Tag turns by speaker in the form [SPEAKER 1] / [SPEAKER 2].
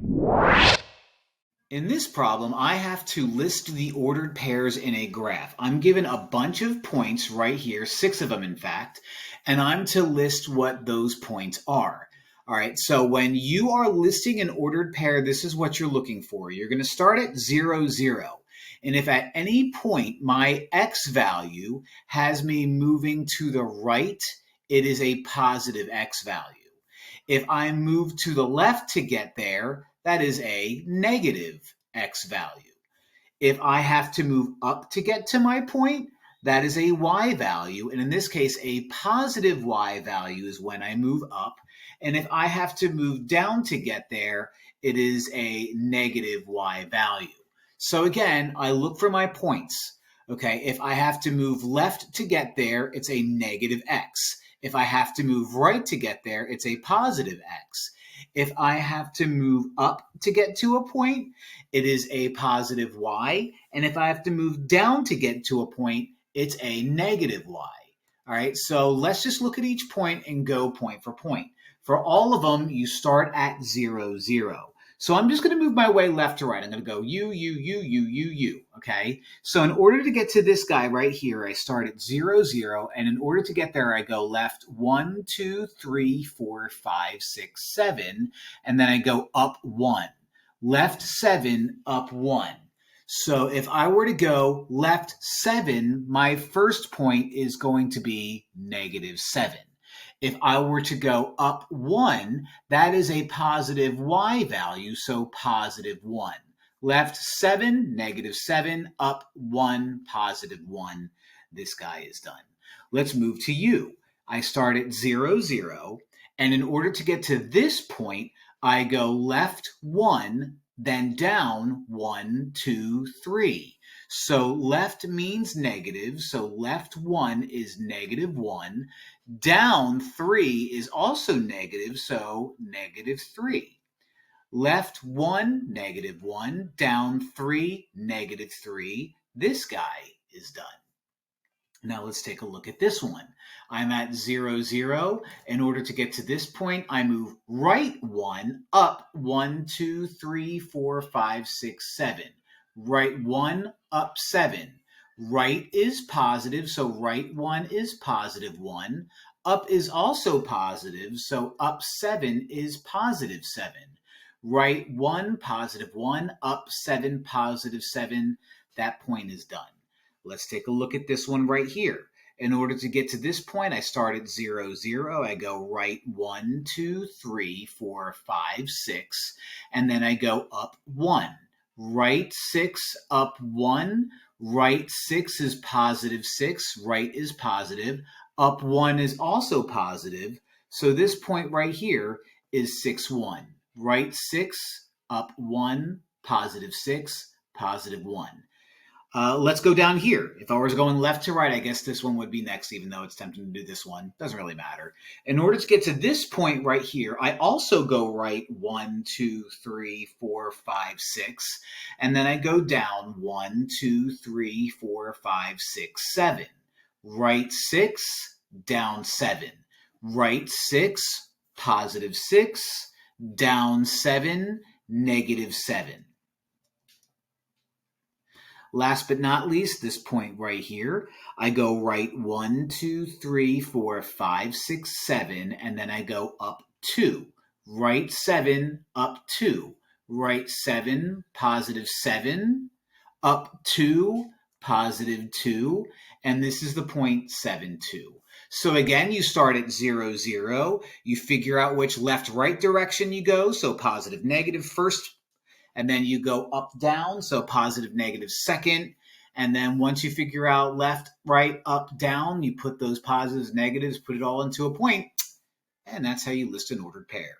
[SPEAKER 1] In this problem, I have to list the ordered pairs in a graph. I'm given a bunch of points right here, 6 of them in fact, and I'm to list what those points are. All right, so when you are listing an ordered pair, this is what you're looking for. You're going to start at 0, 0. And if at any point my x value has me moving to the right, it is a positive x value. If I move to the left to get there, that is a negative x value. If I have to move up to get to my point, that is a y value. And in this case, a positive y value is when I move up. And if I have to move down to get there, it is a negative y value. So again, I look for my points. Okay, if I have to move left to get there, it's a negative x. If I have to move right to get there, it's a positive x. If I have to move up to get to a point, it is a positive y. And if I have to move down to get to a point, it's a negative y. All right, so let's just look at each point and go point for point. For all of them, you start at 0, 0. So I'm just going to move my way left to right. I'm going to go U, okay? So in order to get to this guy right here, I start at 0, 0. And in order to get there, I go left 1, 2, 3, 4, 5, 6, 7. And then I go up 1. Left 7, up 1. So if I were to go left 7, my first point is going to be negative 7. If I were to go up 1, that is a positive y value, so positive 1. Left 7, negative 7, up 1, positive 1. This guy is done. Let's move to U. I start at 0, 0, and in order to get to this point, I go left 1, then down 1, 2, 3. So left means negative, so left 1 is negative 1. Down 3 is also negative, so negative 3. Left 1, negative 1. Down 3, negative 3. This guy is done. Now let's take a look at this one. I'm at 0, 0. In order to get to this point, I move right 1, up 1, 2, 3, 4, 5, 6, 7. Right 1, up 7. Right is positive, so right 1 is positive 1. Up is also positive, so up 7 is positive 7. Right 1, positive 1, up 7, positive 7. That point is done. Let's take a look at this one right here. In order to get to this point, I start at 0, 0. I go right 1, 2, 3, 4, 5, 6, and then I go up 1. Right 6, up 1. Right 6 is positive 6. Right is positive. Up 1 is also positive. So this point right here is 6, 1. Right 6, up 1, positive 6, positive 1. Let's go down here. If I was going left to right, I guess this one would be next, even though it's tempting to do this one. Doesn't really matter. In order to get to this point right here, I also go right 1, 2, 3, 4, 5, 6. And then I go down 1, 2, 3, 4, 5, 6, 7. Right 6, down 7. Right 6, positive 6. Down 7, negative 7. Last but not least, this point right here, I go right 1, 2, 3, 4, 5, 6, 7, and then I go up 2. Right 7, up 2. Right 7, positive 7, up 2, positive 2, and this is the point 7, 2. So again, you start at 0, 0. You figure out which left-right direction you go, so positive, negative first, and then you go up, down, so positive, negative second. And then once you figure out left, right, up, down, you put those positives, negatives, put it all into a point, and that's how you list an ordered pair.